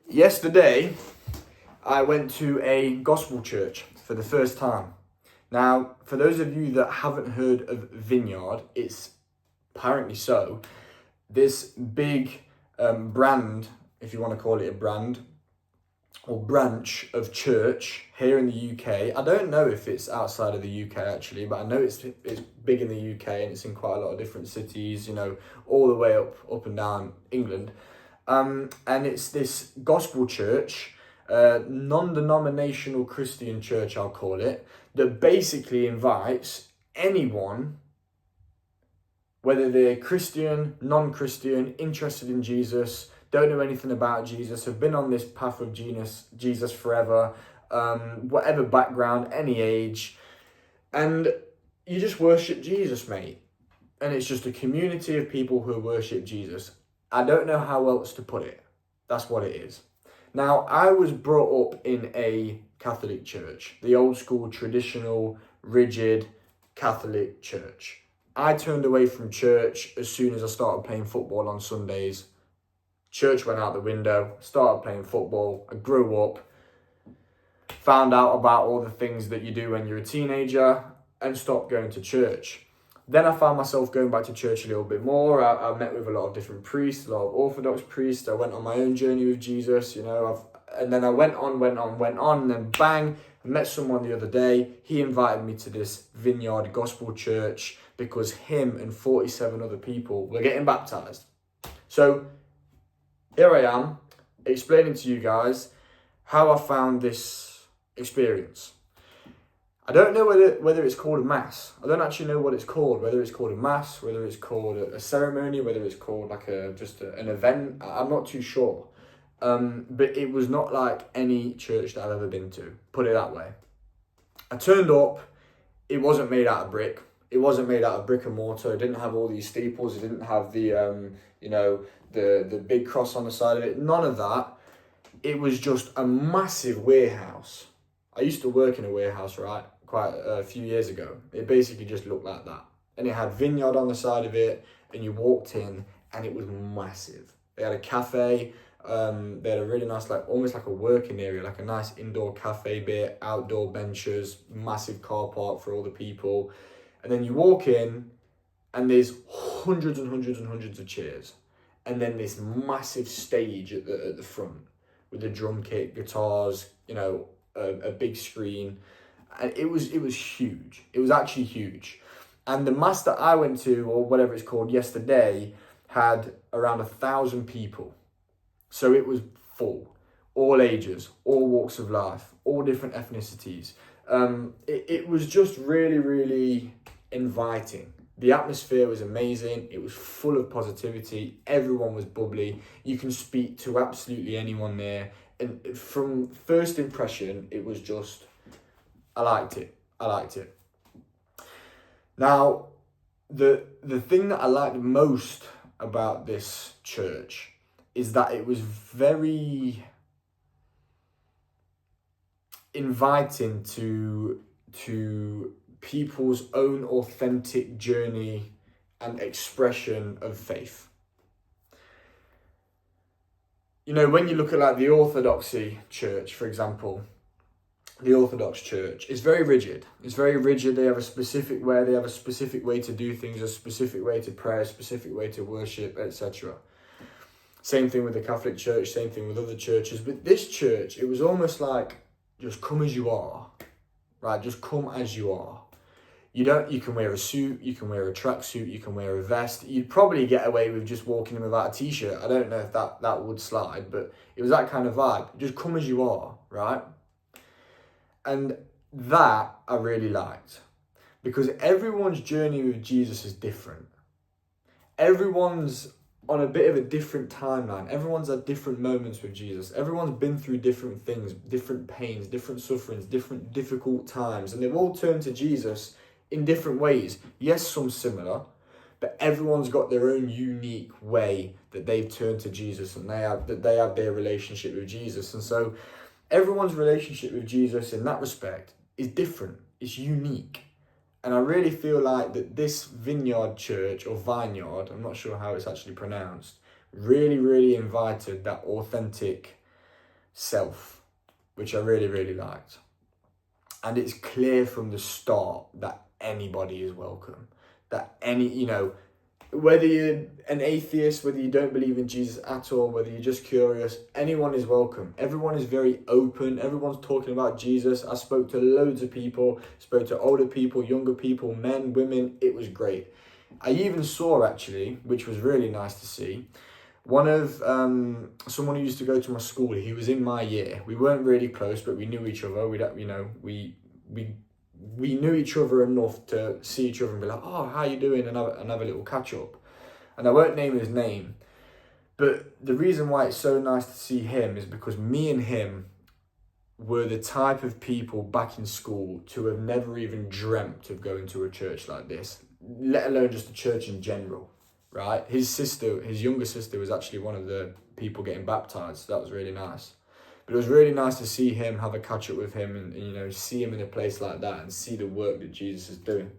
Yesterday, I went to a gospel church for the first time. Now, for those of you that haven't heard of Vineyard, it's apparently so. This big brand, if you want to call it a brand, or branch of church here in the UK. I don't know if it's outside of the UK actually, but I know it's big in the UK and it's in quite a lot of different cities, all the way up and down England. And it's this gospel church, non-denominational Christian church, I'll call it, that basically invites anyone, whether they're Christian, non-Christian, interested in Jesus, don't know anything about Jesus, have been on this path of Jesus forever, whatever background, any age, and you just worship Jesus, mate. And it's just a community of people who worship Jesus. I don't know how else to put it. That's what it is. Now, I was brought up in a Catholic church, the old school, traditional, rigid Catholic church. I turned away from church as soon as I started playing football on Sundays. Church went out the window, started playing football. I grew up, found out about all the things that you do when you're a teenager, and stopped going to church. Then I found myself going back to church a little bit more. I met with a lot of different priests, a lot of Orthodox priests. I went on my own journey with Jesus, and then I went on, and then bang, I met someone the other day. He invited me to this Vineyard Gospel Church because him and 47 other people were getting baptized. So here I am, explaining to you guys how I found this experience. I don't know whether it's called a mass. I don't actually know what it's called, whether it's called a mass, whether it's called a ceremony, whether it's called like an event. I'm not too sure. But it was not like any church that I've ever been to, put it that way. I turned up, it wasn't made out of brick. It wasn't made out of brick and mortar. It didn't have all these steeples. It didn't have the big cross on the side of it. None of that. It was just a massive warehouse. I used to work in a warehouse, right, quite a few years ago. It basically just looked like that. And it had Vineyard on the side of it, and you walked in, and it was massive. They had a cafe. They had a really nice, almost like a working area, like a nice indoor cafe bit, outdoor benches, massive car park for all the people. And then you walk in, and there's hundreds and hundreds and hundreds of chairs. And then this massive stage at the front with the drum kit, guitars, a big screen. And it was huge. It was actually huge. And the mass that I went to, or whatever it's called, yesterday, had around 1,000 people. So it was full. All ages, all walks of life, all different ethnicities. It was just really, really inviting. The atmosphere was amazing. It was full of positivity. Everyone was bubbly. You can speak to absolutely anyone there. And from first impression, it was just, I liked it. Now, the thing that I liked most about this church is that it was very inviting to people's own authentic journey and expression of faith. When you look at the Orthodoxy church, for example, the Orthodox church is very rigid. It's very rigid. They have a specific way. They have a specific way to do things, a specific way to pray, a specific way to worship, etc. Same thing with the Catholic Church, same thing with other churches. But this church, it was almost like, just come as you are, right? Just come as you are. You can wear a suit, you can wear a tracksuit, you can wear a vest. You'd probably get away with just walking in without a t-shirt. I don't know if that would slide, but it was that kind of vibe. Just come as you are, right? And that I really liked, because everyone's journey with Jesus is different. Everyone's on a bit of a different timeline. Everyone's at different moments with Jesus. Everyone's been through different things, different pains, different sufferings, different difficult times, and they've all turned to Jesus in different ways. Yes, some similar, but everyone's got their own unique way that they've turned to Jesus, and they have their relationship with Jesus. And so everyone's relationship with Jesus in that respect is different. It's unique. And I really feel like that this Vineyard Church, or I'm not sure how it's actually pronounced, really, really invited that authentic self, which I really, really liked. And it's clear from the start that anybody is welcome. That whether you're an atheist, whether you don't believe in Jesus at all, whether you're just curious, anyone is welcome. Everyone is very open. Everyone's talking about Jesus. I spoke to loads of people, spoke to older people, younger people, men, women. It was great. I even saw, actually, which was really nice to see, one of someone who used to go to my school. He was in my year. We weren't really close, but we knew each other. We knew each other enough to see each other and be like, oh, how you doing? And have a little catch up. And I won't name his name, but the reason why it's so nice to see him is because me and him were the type of people back in school to have never even dreamt of going to a church like this, let alone just a church in general, right? His younger sister was actually one of the people getting baptized. So that was really nice. But it was really nice to see him, have a catch up with him, and see him in a place like that and see the work that Jesus is doing.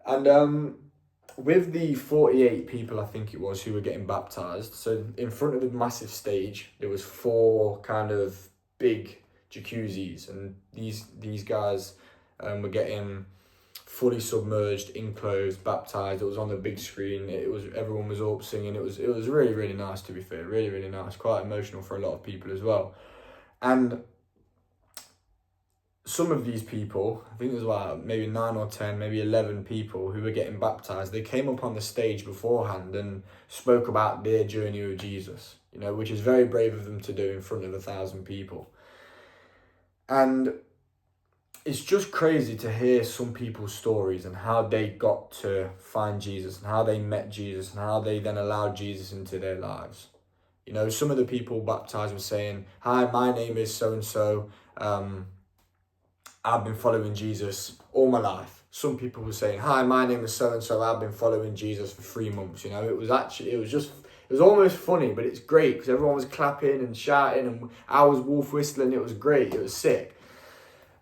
And with the 48 people, I think it was, who were getting baptized, so in front of the massive stage, there was 4 kind of big jacuzzis, and these guys were getting fully submerged, enclosed, baptized. It was on the big screen. Everyone was up singing. It was really, really nice, to be fair. Really, really nice. Quite emotional for a lot of people as well. And some of these people, I think there was about maybe 9 or 10, maybe 11 people who were getting baptized. They came up on the stage beforehand and spoke about their journey with Jesus, which is very brave of them to do in front of 1,000 people. And it's just crazy to hear some people's stories and how they got to find Jesus and how they met Jesus and how they then allowed Jesus into their lives. Some of the people baptized were saying, hi, my name is so-and-so. I've been following Jesus all my life. Some people were saying, hi, my name is so-and-so. I've been following Jesus for 3 months. It was almost funny, but it's great because everyone was clapping and shouting and I was wolf whistling. It was great. It was sick.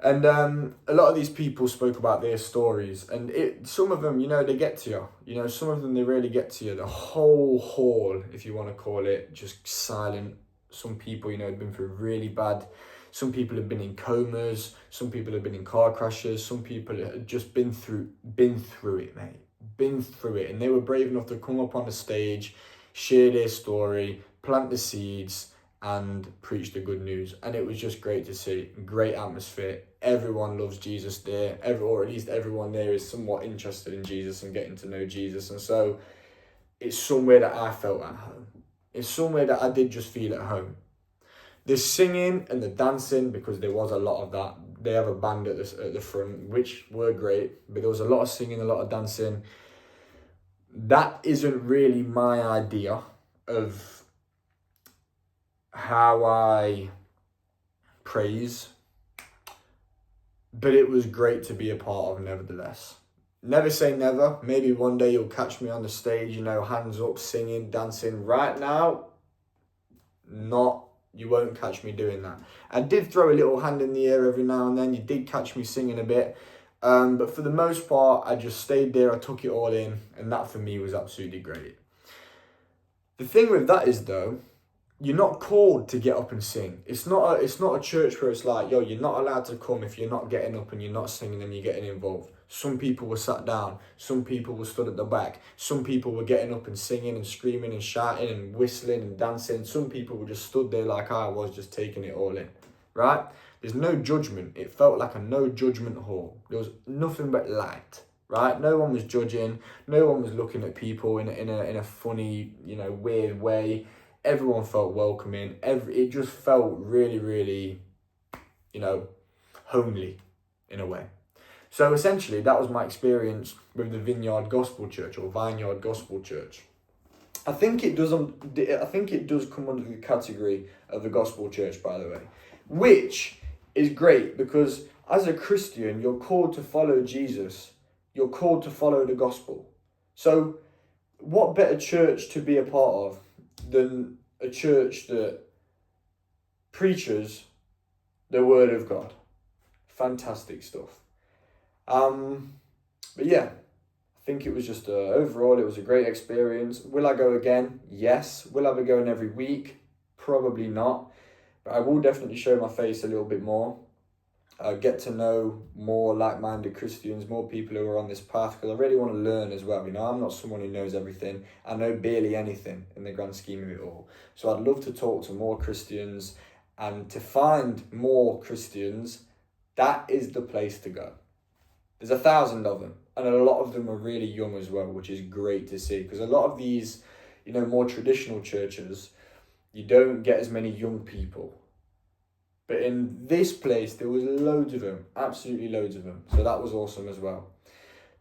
And a lot of these people spoke about their stories, and some of them, they get to you. Some of them, they really get to you. The whole hall, if you want to call it, just silent. Some people, had been through really bad. Some people have been in comas. Some people have been in car crashes. Some people have just been through it, mate. Been through it. And they were brave enough to come up on the stage, share their story, plant the seeds, and preach the good news. And it was just great to see. Great atmosphere. Everyone loves Jesus there, or at least everyone there is somewhat interested in Jesus and getting to know Jesus. And so it's somewhere that I felt at home. It's somewhere that I did just feel at home. The singing and the dancing, because there was a lot of that. They have a band at the front, which were great, but there was a lot of singing, a lot of dancing. That isn't really my idea of how I praise, but it was great to be a part of nevertheless. Never say never. Maybe one day you'll catch me on the stage, hands up, singing, dancing. Right now, you won't catch me doing that. I did throw a little hand in the air every now and then. You did catch me singing a bit. But for the most part, I just stayed there. I took it all in. And that for me was absolutely great. The thing with that is, though, you're not called to get up and sing. It's not a church where it's like, yo, you're not allowed to come if you're not getting up and you're not singing and you're getting involved. Some people were sat down. Some people were stood at the back. Some people were getting up and singing and screaming and shouting and whistling and dancing. Some people were just stood there like I was, just taking it all in, right? There's no judgment. It felt like a no judgment hall. There was nothing but light, right? No one was judging. No one was looking at people in a funny, weird way. Everyone felt welcoming. It just felt really, really, homely in a way. So essentially, that was my experience with the Vineyard Gospel Church or Vineyard Gospel Church. I think it does come under the category of the Gospel Church, by the way, which is great because as a Christian, you're called to follow Jesus. You're called to follow the gospel. So what better church to be a part of than a church that preaches the word of God? Fantastic stuff. But yeah, I think it was just overall, it was a great experience. Will I go again? Yes. Will I be going every week? Probably not, but I will definitely show my face a little bit more. Get to know more like-minded Christians, more people who are on this path, because I really want to learn as well. You know, I'm not someone who knows everything. I know barely anything in the grand scheme of it all. So I'd love to talk to more Christians, and to find more Christians, that is the place to go. There's 1,000 of them, and a lot of them are really young as well, which is great to see, because a lot of these, you know, more traditional churches, you don't get as many young people. But in this place, there was loads of them, absolutely loads of them. So that was awesome as well.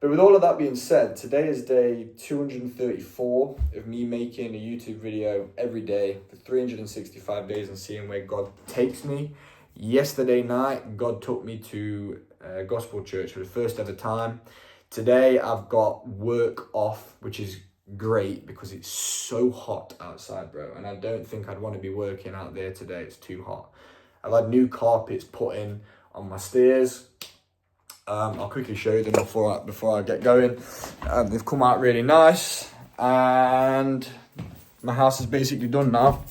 But with all of that being said, today is day 234 of me making a YouTube video every day for 365 days and seeing where God takes me. Yesterday night, God took me to Gospel Church for the first ever time. Today, I've got work off, which is great because it's so hot outside, bro. And I don't think I'd want to be working out there today. It's too hot. I've had new carpets put in on my stairs. I'll quickly show you them before I get going. They've come out really nice, and my house is basically done now.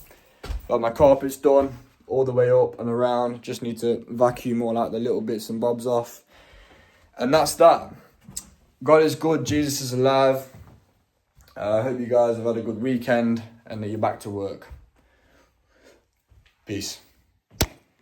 Got my carpets done all the way up and around. Just need to vacuum all out the little bits and bobs off, and that's that. God is good. Jesus is alive. I hope you guys have had a good weekend and that you're back to work. Peace.